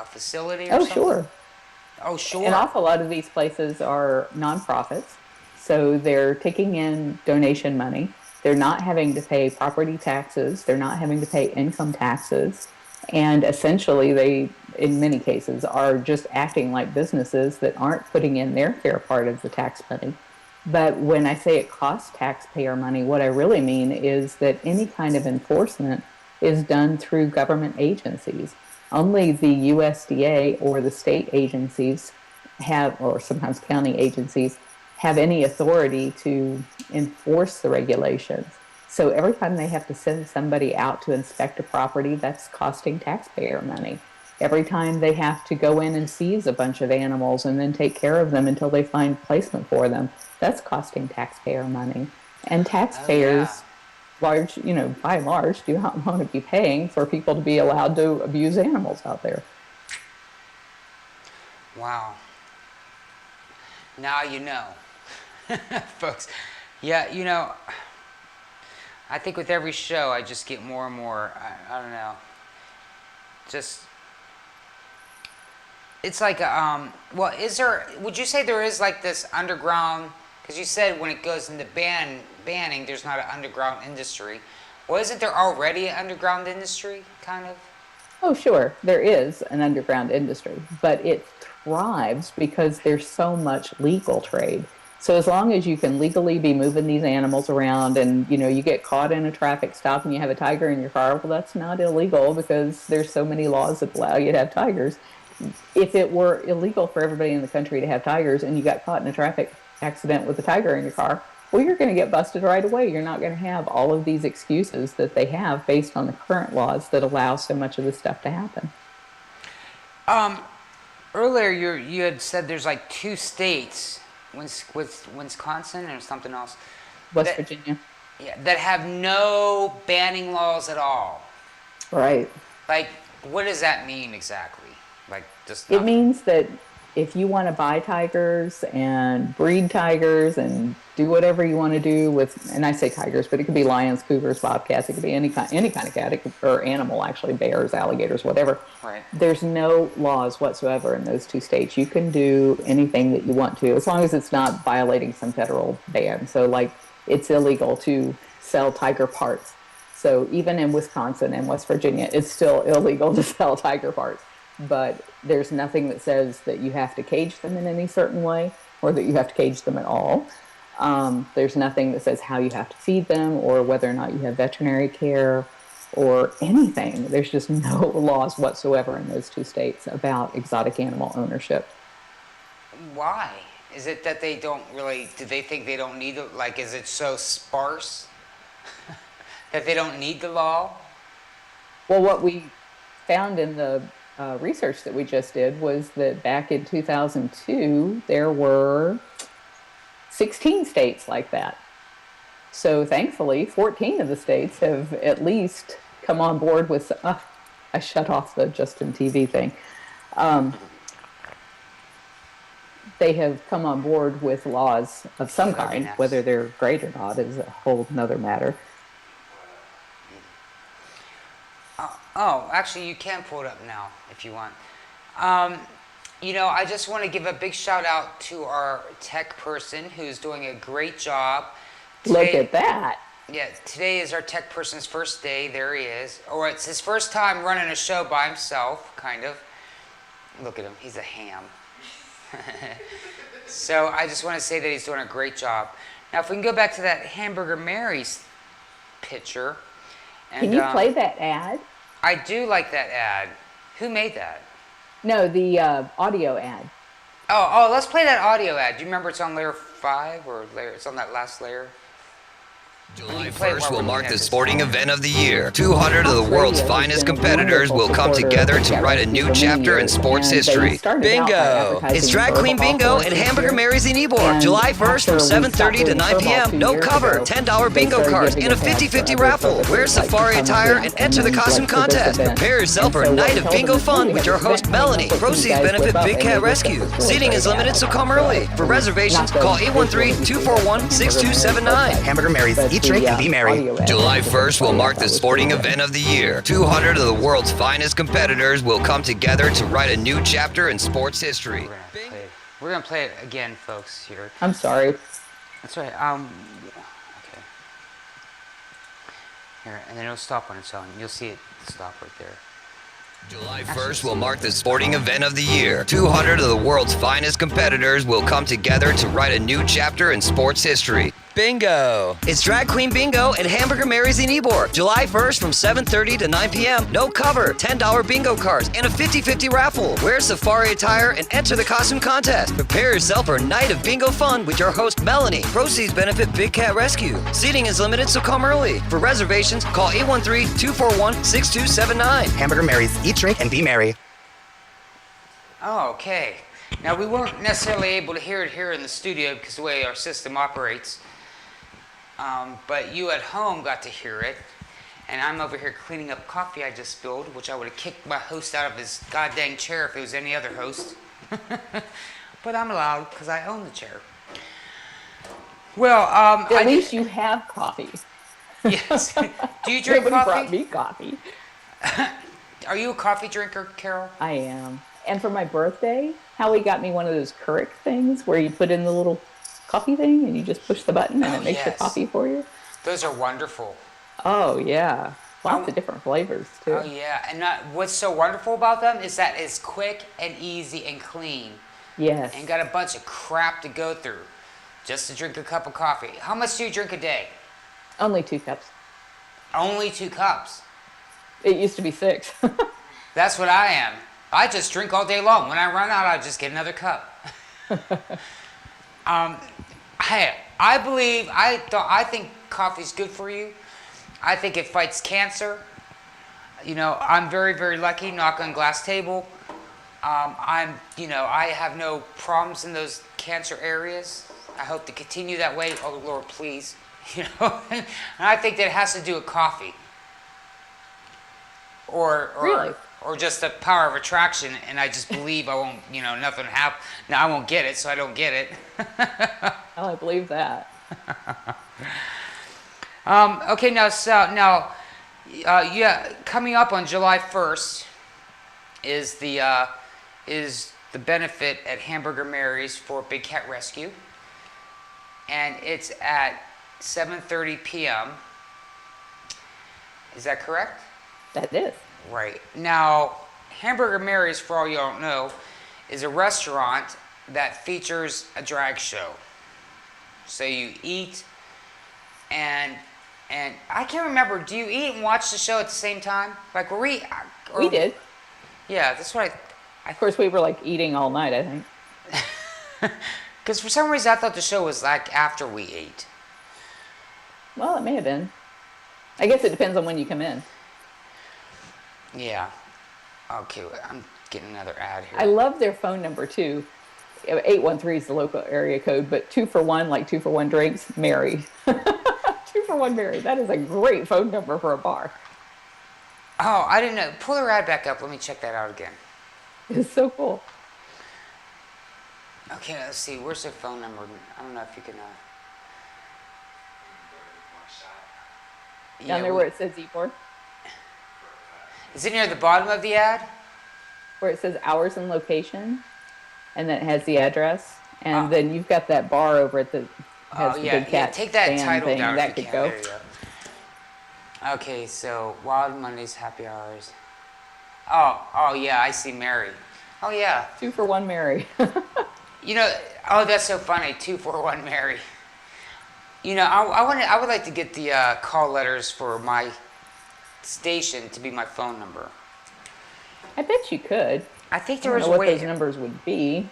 facility or something? Sure. Oh, sure. An awful lot of these places are nonprofits, so they're taking in donation money. They're not having to pay property taxes. They're not having to pay income taxes. And essentially, they, in many cases, are just acting like businesses that aren't putting in their fair part of the tax money. But when I say it costs taxpayer money, what I really mean is that any kind of enforcement is done through government agencies. Only the USDA or the state agencies have, or sometimes county agencies, have any authority to enforce the regulations. So every time they have to send somebody out to inspect a property, that's costing taxpayer money. Every time they have to go in and seize a bunch of animals and then take care of them until they find placement for them, that's costing taxpayer money. And taxpayers, by and large, do not want to be paying for people to be allowed to abuse animals out there. Wow. Now you know. Folks, yeah, I think with every show I just get more and more, I don't know, just, it's like, would you say there is like this underground, because you said when it goes into banning, there's not an underground industry. Well, isn't there already an underground industry, kind of? Oh, sure, there is an underground industry, but it thrives because there's so much legal trade. So as long as you can legally be moving these animals around and, you get caught in a traffic stop and you have a tiger in your car, well, that's not illegal because there's so many laws that allow you to have tigers. If it were illegal for everybody in the country to have tigers and you got caught in a traffic accident with a tiger in your car, well, you're going to get busted right away. You're not going to have all of these excuses that they have based on the current laws that allow so much of this stuff to happen. Earlier you had said there's like 2 states with Wisconsin or something else. West That- Virginia. Yeah, that have no banning laws at all. Right. Like, what does that mean exactly? Like, just It not, means that if you want to buy tigers and breed tigers and do whatever you want to do with, and I say tigers, but it could be lions, cougars, bobcats, it could be any kind of cat or animal, actually, bears, alligators, whatever. Right. There's no laws whatsoever in those two states. You can do anything that you want to, as long as it's not violating some federal ban. So, like, it's illegal to sell tiger parts. So even in Wisconsin and West Virginia, it's still illegal to sell tiger parts. But there's nothing that says that you have to cage them in any certain way or that you have to cage them at all. There's nothing that says how you have to feed them or whether or not you have veterinary care or anything. There's just no laws whatsoever in those two states about exotic animal ownership. why? Is it that they don't really, do they think they don't need it? Like, is it so sparse that they don't need the law? Well, what we found in the research that we just did was that back in 2002, there were 16 states like that. So thankfully, 14 of the states have at least come on board with, I shut off the Justin TV thing. They have come on board with laws of some That'd be kind. nice. Whether they're great or not is a whole nother matter. Oh, actually, you can pull it up now if you want. I just want to give a big shout out to our tech person who's doing a great job. Look Today- at that. Yeah, today is our tech person's first day. There he is. Or it's his first time running a show by himself, kind of. Look at him. He's a ham. So I just want to say that he's doing a great job. Now, if we can go back to that Hamburger Mary's picture. And, Can you play that ad? I do like that ad. Who made that? No, the audio ad. Oh, let's play that audio ad. Do you remember it's on layer 5 or it's on that last layer? July play it 1st while will we're mark looking the at this. sporting event of the year. 200 of the world's finest competitors will come together to write a new chapter in sports history. Bingo! It's Drag Queen Bingo and Hamburger Mary's in Ybor. July 1st from 7:30 to 9 p.m. No cover, $10 bingo cards, and a 50-50 raffle. Wear safari attire and enter the costume contest. Prepare yourself for a night of bingo fun with your host Melanie. Proceeds benefit Big Cat Rescue. Seating is limited, so come early. For reservations, call 813-241-6279. Hamburger Mary's. Eat, drink, and be merry. July 1st will mark the sporting event of the year. 200 of the world's finest competitors will come together to write a new chapter in sports history. We're gonna play it again, folks. Here. I'm sorry. That's right. Okay. Here, and then it'll stop on its own. You'll see it stop right there. July 1st will mark the sporting event of the year. 200 of the world's finest competitors will come together to write a new chapter in sports history. Bingo! It's Drag Queen Bingo and Hamburger Mary's in Ybor. July 1st from 7:30 to 9 p.m. No cover, $10 bingo cards, and a 50-50 raffle. Wear safari attire and enter the costume contest. Prepare yourself for a night of bingo fun with your host Melanie. Proceeds benefit Big Cat Rescue. Seating is limited, so come early. For reservations, call 813-241-6279. Hamburger Mary's. Eat, drink, and be merry. Oh, okay. Now, we weren't necessarily able to hear it here in the studio because the way our system operates. But you at home got to hear it. And I'm over here cleaning up coffee I just spilled, which I would have kicked my host out of his goddamn chair if it was any other host. But I'm allowed because I own the chair. Well, At least you have coffee. yes. Do you drink Nobody brought coffee? me coffee. Are you a coffee drinker, Carol? I am. And for my birthday, Howie got me one of those Keurig things where you put in the little coffee thing and you just push the button and Oh, it makes your yes. coffee for you. Those are wonderful. Oh, yeah. Lots of different flavors, too. Oh yeah, and what's so wonderful about them is that it's quick and easy and clean, Yes. and got a bunch of crap to go through, just to drink a cup of coffee. How much do you drink a day? Only 2 cups. Only 2 cups. It used to be 6. That's what I am. I just drink all day long. When I run out, I just get another cup. Hey, I think coffee's good for you. I think it fights cancer. I'm very, very lucky, knock on glass table. I have no problems in those cancer areas. I hope to continue that way. Oh Lord, please. And I think that it has to do with coffee. Really? Or just the power of attraction, and I just believe I won't, nothing will happen. Now I won't get it, so I don't get it. I believe that. Okay, now, coming up on July 1st is the benefit at Hamburger Mary's for Big Cat Rescue, and it's at 7:30 p.m. Is that correct? That is. Right. Now, Hamburger Mary's, for all you don't know, is a restaurant that features a drag show. So you eat and I can't remember, do you eat and watch the show at the same time? Like, were we... We did. Yeah, that's what Of course, we were like eating all night, I think. because for some reason I thought the show was like after we ate. Well, it may have been. I guess it depends on when you come in. Yeah. Okay, I'm getting another ad here. I love their phone number too. 813 is the local area code, but 2-for-1, like 2-for-1 drinks, Mary. 2-for-1 Mary. That is a great phone number for a bar. Oh, I didn't know. Pull their ad back up. Let me check that out again. It's so cool. Okay, let's see. Where's their phone number? I don't know if you can... Down there where it says Ybor, Is it near the bottom of the ad? where it says hours and location, and then it has the address, and then you've got that bar over at the has the big cat take that stand title thing. down That if you could can. go. There you go. Okay, so Wild Mondays, happy hours. Oh yeah, I see Mary. Oh yeah. 2-for-1 Mary. Oh, that's so funny. 241 Mary. I would like to get the call letters for my station to be my phone number. I bet you could. I think I there don't was know a what way. those numbers would be.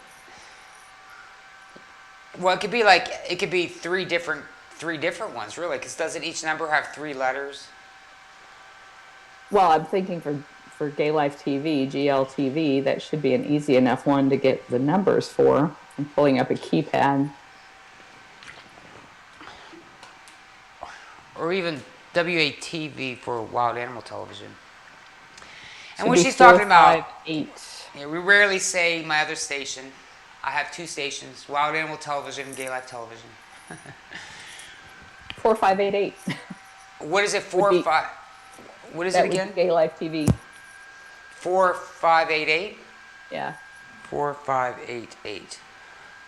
Well, it could be three different ones, really, because doesn't each number have 3 letters? Well, I'm thinking for Gay Life TV, GLTV, that should be an easy enough one to get the numbers for. I'm pulling up a keypad. Or even WATV for Wild Animal Television. And Should when be she's talking about, 458. we rarely say my other station. I have 2 stations, Wild Animal Television and Gay Life Television. 4588. What is it, Would be- 5? What is That it would again? be Gay Life TV. 4588? Yeah. 4588.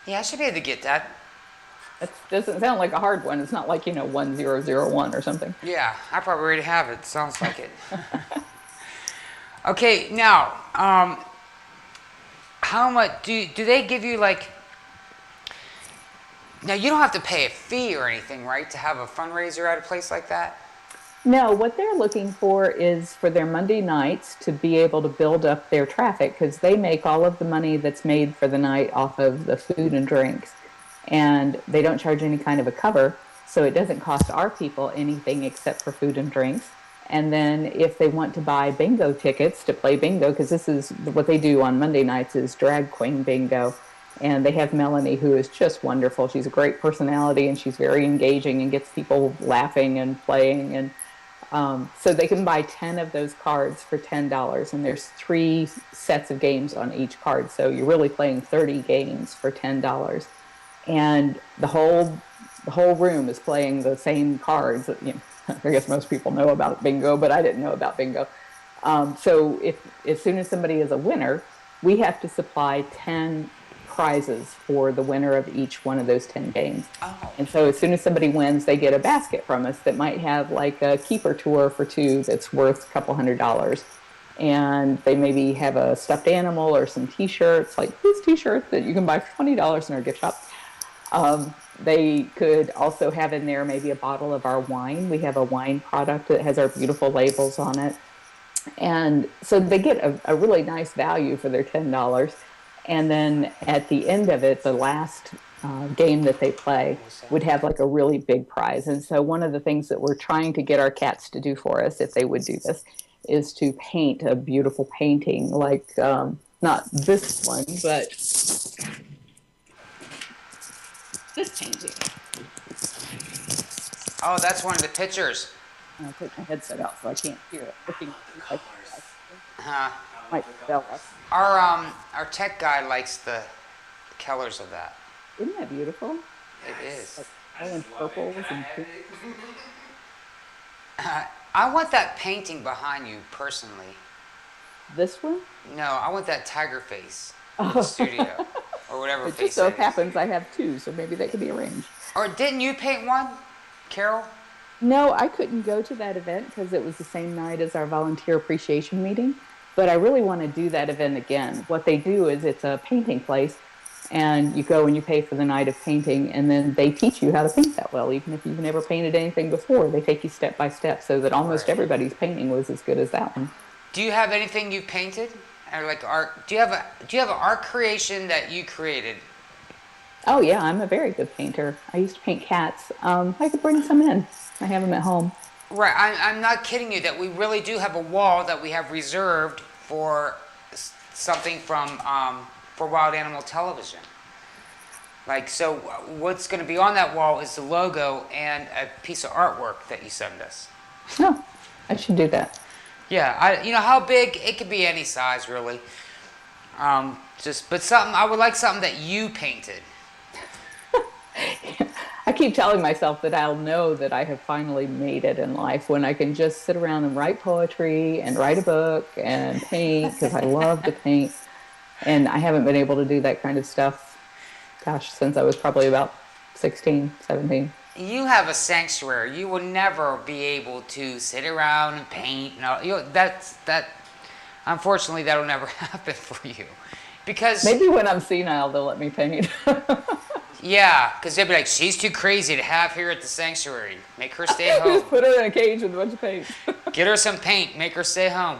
Yeah, I should be able to get that. That doesn't sound like a hard one. It's not like, 1001 or something. Yeah, I probably already have it. Sounds like it. Okay, now, how much do they give you, like? Now you don't have to pay a fee or anything, right, to have a fundraiser at a place like that? No, what they're looking for is for their Monday nights to be able to build up their traffic, because they make all of the money that's made for the night off of the food and drinks. And they don't charge any kind of a cover, so it doesn't cost our people anything except for food and drinks. And then if they want to buy bingo tickets to play bingo, because this is what they do on Monday nights is drag queen bingo. And they have Melanie, who is just wonderful. She's a great personality, and she's very engaging and gets people laughing and playing. And so they can buy 10 of those cards for $10, and there's 3 sets of games on each card. So you're really playing 30 games for $10. And the whole room is playing the same cards. I guess most people know about bingo, but I didn't know about bingo. So as soon as somebody is a winner, we have to supply 10 prizes for the winner of each one of those 10 games. Oh. And so as soon as somebody wins, they get a basket from us that might have like a keeper tour for 2 that's worth a couple $100. And they maybe have a stuffed animal or some t-shirts, like this t-shirt that you can buy for $20 in our gift shop. They could also have in there maybe a bottle of our wine. We have a wine product that has our beautiful labels on it. And so they get a really nice value for their $10. And then at the end of it, the last game that they play would have like a really big prize. And so one of the things that we're trying to get our cats to do for us, if they would do this, is to paint a beautiful painting, like not this one, but this painting. Oh, that's one of the pictures. And I take my headset out so I can't hear it. Looking like Huh. might develop. Our tech guy likes the colors of that. Isn't that beautiful? It is. Like all in purples and pinks. I want that painting behind you personally. This one? No, I want that tiger face in the studio or whatever It face just so it is. happens I have two, so maybe they could be arranged. Or didn't you paint one, Carol? No, I couldn't go to that event because it was the same night as our volunteer appreciation meeting. But I really want to do that event again. What they do is it's a painting place, and you go and you pay for the night of painting, and then they teach you how to paint that well. Even if you've never painted anything before, they take you step by step so that almost Right. everybody's painting was as good as that one. Do you have anything you painted, or like art? Do you have an art creation that you created? Oh yeah, I'm a very good painter. I used to paint cats. I could bring some in. I have them at home. Right, I'm not kidding you. That we really do have a wall that we have reserved for something from for Wild Animal Television. Like, so what's going to be on that wall is the logo and a piece of artwork that you send us. No, I should do that. Yeah, you know how big? It could be any size, really. But something I would like something that you painted. I keep telling myself that I'll know that I have finally made it in life when I can just sit around and write poetry and write a book and paint because I love to paint. And I haven't been able to do that kind of stuff, gosh, since I was probably about 16, 17. You have a sanctuary. You will never be able to sit around and paint. No, that. Unfortunately, that'll never happen for you, because Maybe when I'm senile, they'll let me paint. yeah, because they'll be like, she's too crazy to have here at the sanctuary. Make her stay home. Just put her in a cage with a bunch of paint. Get her some paint. Make her stay home.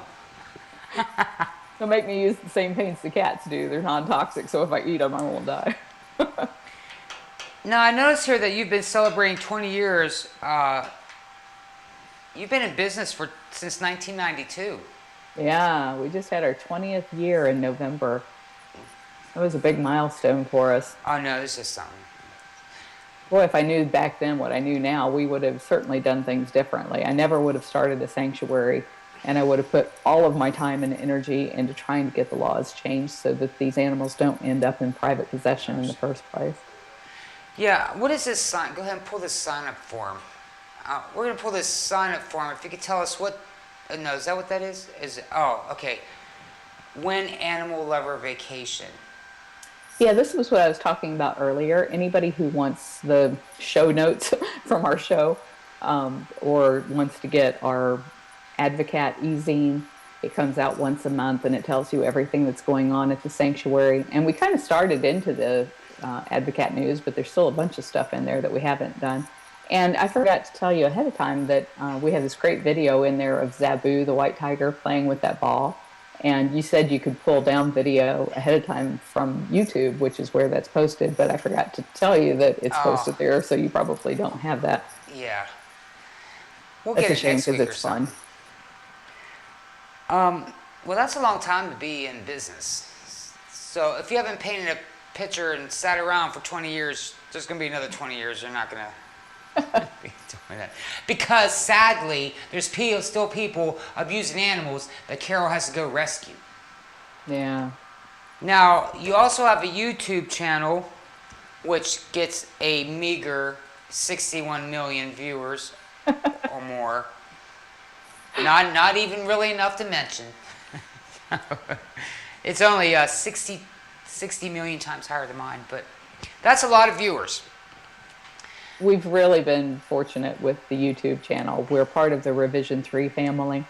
They'll make me use the same paints the cats do. They're non-toxic, so if I eat them, I won't die. Now I notice here that you've been celebrating 20 years. You've been in business since 1992. Yeah, we just had our 20th year in November. It was a big milestone for us. Oh no, this is something. Boy, if I knew back then what I knew now, we would have certainly done things differently. I never would have started a sanctuary, and I would have put all of my time and energy into trying to get the laws changed so that these animals don't end up in private possession in the first place. Yeah, what is this sign? Go ahead and pull this sign up form. We're going to pull this sign up form. If you could tell us what, no, is that what that is? Oh, okay. When Animal Lover Vacation. Yeah, this was what I was talking about earlier. Anybody who wants the show notes from our show or wants to get our Advocat e-zine, it comes out once a month and it tells you everything that's going on at the sanctuary. And we kind of started into the Advocat news, but there's still a bunch of stuff in there that we haven't done. And I forgot to tell you ahead of time that we have this great video in there of Zabu, the white tiger, playing with that ball. And you said you could pull down video ahead of time from YouTube, which is where that's posted, but I forgot to tell you that it's posted there, so you probably don't have that. Yeah. We'll That's get a it shame next because week or it's fun. something. Well, that's a long time to be in business. So if you haven't painted a picture and sat around for 20 years, there's going to be another 20 years you're not going to be doing that. Because sadly, there's still people abusing animals that Carol has to go rescue. Yeah. Now, you also have a YouTube channel which gets a meager 61 million viewers or more. Not even really enough to mention. It's only 60 million times higher than mine, but that's a lot of viewers. We've really been fortunate with the YouTube channel. We're part of the Revision 3 family,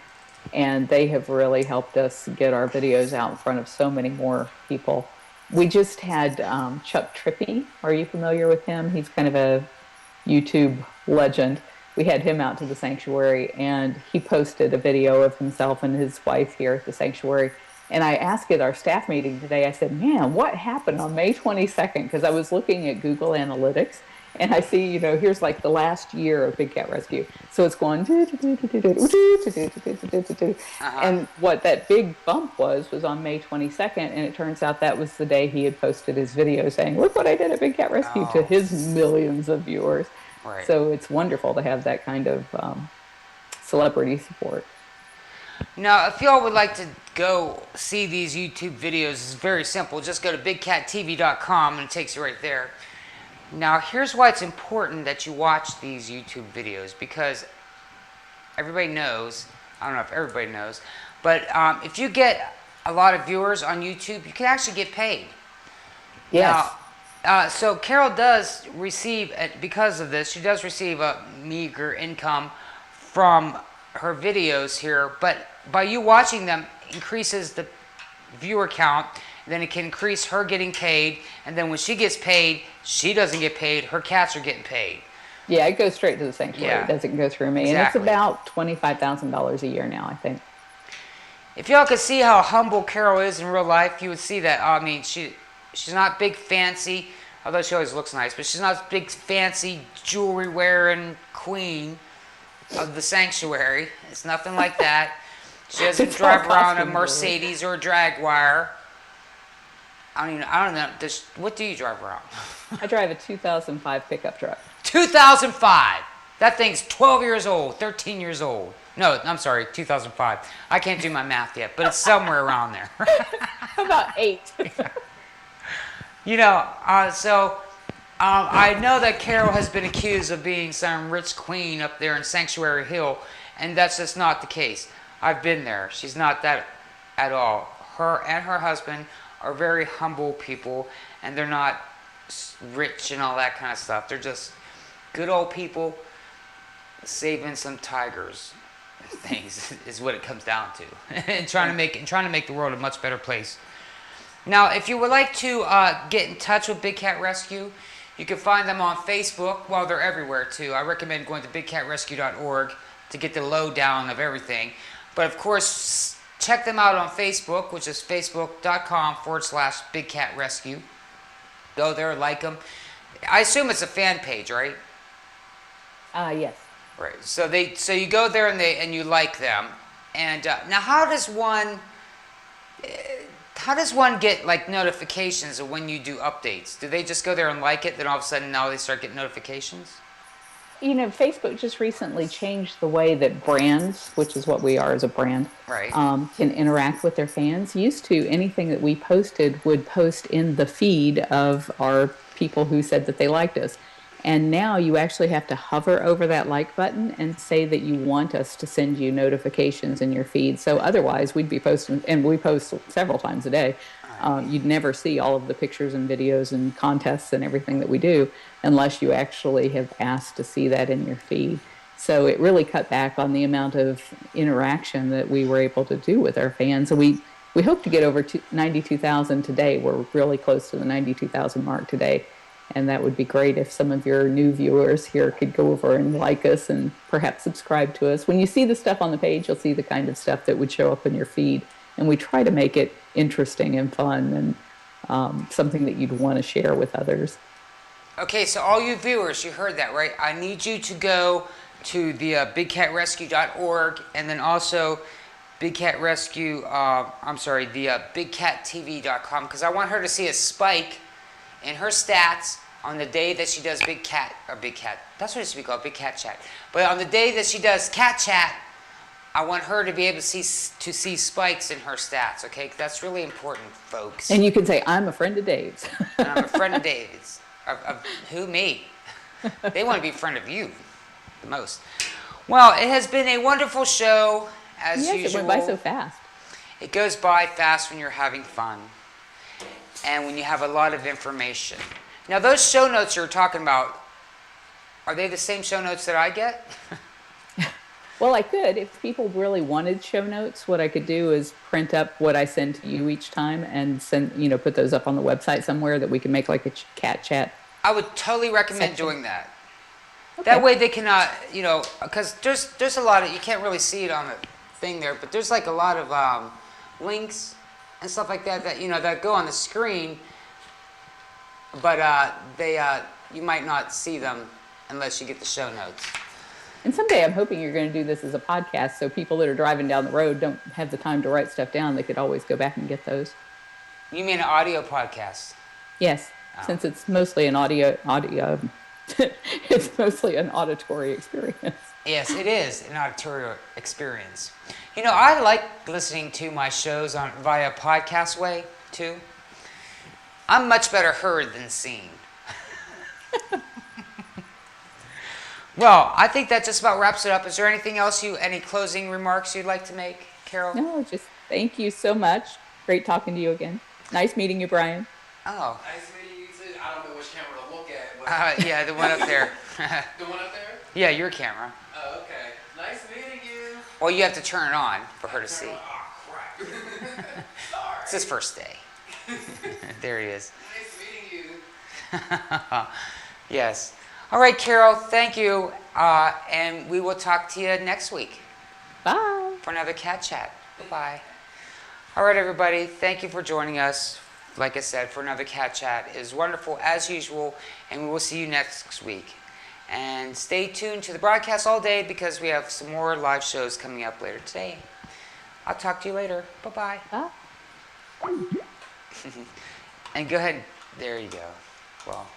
and they have really helped us get our videos out in front of so many more people. We just had Chuck Trippy. Are you familiar with him? He's kind of a YouTube legend. We had him out to the sanctuary, and he posted a video of himself and his wife here at the sanctuary. And I asked at our staff meeting today, I said, man, what happened on May 22nd? Because I was looking at Google Analytics, And I see, here's like the last year of Big Cat Rescue. So it's going, and what that big bump was on May 22nd. And it turns out that was the day he had posted his video saying, look what I did at Big Cat Rescue to his millions of viewers. Right. So it's wonderful to have that kind of celebrity support. Now, if y'all would like to go see these YouTube videos, it's very simple. Just go to bigcattv.com and it takes you right there. Now, here's why it's important that you watch these YouTube videos, because everybody knows, I don't know if everybody knows, but if you get a lot of viewers on YouTube, you can actually get paid. Yes. Now, so Carol does receive, because of this, she does receive a meager income from her videos here, but by you watching them increases the viewer count, then it can increase her getting paid, and then when she gets paid, she doesn't get paid, her cats are getting paid. Yeah, it goes straight to the sanctuary. Yeah. It doesn't go through me. Exactly. And it's about $25,000 a year now, I think. If y'all could see how humble Carol is in real life, you would see that. I mean, she's not big fancy, although she always looks nice, but she's not big fancy jewelry wearing queen of the sanctuary. It's nothing like that. She doesn't It's drive all around a costume Mercedes or a Jaguar. I don't know. What do you drive around? I drive a 2005 pickup truck. 2005. That thing's 12 years old, 13 years old. No, I'm sorry, 2005. I can't do my math yet, but it's somewhere around there. About 8. I know that Carol has been accused of being some rich queen up there in Sanctuary Hill, and that's just not the case. I've been there. She's not that at all. Her and her husband are very humble people, and they're not rich and all that kind of stuff. They're just good old people saving some tigers and things is what it comes down to, and trying to make the world a much better place. Now, if you would like to get in touch with Big Cat Rescue, you can find them on Facebook. Well, they're everywhere too. I recommend going to bigcatrescue.org to get the lowdown of everything. But of course, check them out on Facebook, which is facebook.com/Big Cat Rescue. Go there, like them. I assume it's a fan page, right? Yes. Right. So you go there and you like them. And now, how does one get like notifications of when you do updates? Do they just go there and like it, then all of a sudden now they start getting notifications? Facebook just recently changed the way that brands, which is what we are as a brand, Right. Can interact with their fans. Used to, anything that we posted would post in the feed of our people who said that they liked us. And now you actually have to hover over that like button and say that you want us to send you notifications in your feed. So otherwise, we'd be posting, and we post several times a day. You'd never see all of the pictures and videos and contests and everything that we do unless you actually have asked to see that in your feed. So it really cut back on the amount of interaction that we were able to do with our fans. And we hope to get over 92,000 today. We're really close to the 92,000 mark today. And that would be great if some of your new viewers here could go over and like us and perhaps subscribe to us. When you see the stuff on the page, you'll see the kind of stuff that would show up in your feed. And we try to make it interesting and fun and something that you'd want to share with others. Okay, so all you viewers, you heard that, right? I need you to go to the bigcatrescue.org and then also bigcattv.com, because I want her to see a spike in her stats on the day that she does Big Cat, that's what it should be called, Big Cat Chat. But on the day that she does Cat Chat, I want her to be able to see spikes in her stats, okay? That's really important, folks. And you can say, I'm a friend of Dave's. And I'm a friend of David's. Of who, me? They want to be a friend of you the most. Well, it has been a wonderful show, as usual. Yes, it went by so fast. It goes by fast when you're having fun and when you have a lot of information. Now, those show notes you're talking about, are they the same show notes that I get? Well, I could. If people really wanted show notes, what I could do is print up what I send to you each time and send, put those up on the website somewhere that we can make like a cat chat. I would totally recommend doing that. Okay. That way they can, because there's a lot of, you can't really see it on the thing there, but there's like a lot of links and stuff like that that go on the screen, but you might not see them unless you get the show notes. And someday I'm hoping you're going to do this as a podcast so people that are driving down the road don't have the time to write stuff down. They could always go back and get those. You mean an audio podcast? Yes, since it's mostly an audio, it's mostly an auditory experience. Yes, it is an auditory experience. You know, I like listening to my shows on via podcast way too. I'm much better heard than seen. Well, I think that just about wraps it up. Is there anything else any closing remarks you'd like to make, Carol? No, just thank you so much. Great talking to you again. Nice meeting you, Brian. Oh. Nice meeting you too. I don't know which camera to look at. But Yeah, the one up there. the one up there? Yeah, your camera. Oh, okay. Nice meeting you. Well, you have to turn it on for her to see. Oh, crap. Sorry. It's his first day. There he is. Nice meeting you. Yes. All right, Carol, thank you. And we will talk to you next week Bye. for another Cat Chat. Bye-bye. All right, everybody, thank you for joining us. Like I said, for another Cat Chat. It is wonderful as usual, and we will see you next week. And stay tuned to the broadcast all day because we have some more live shows coming up later today. I'll talk to you later. Bye-bye. Bye. And go ahead. There you go. Well.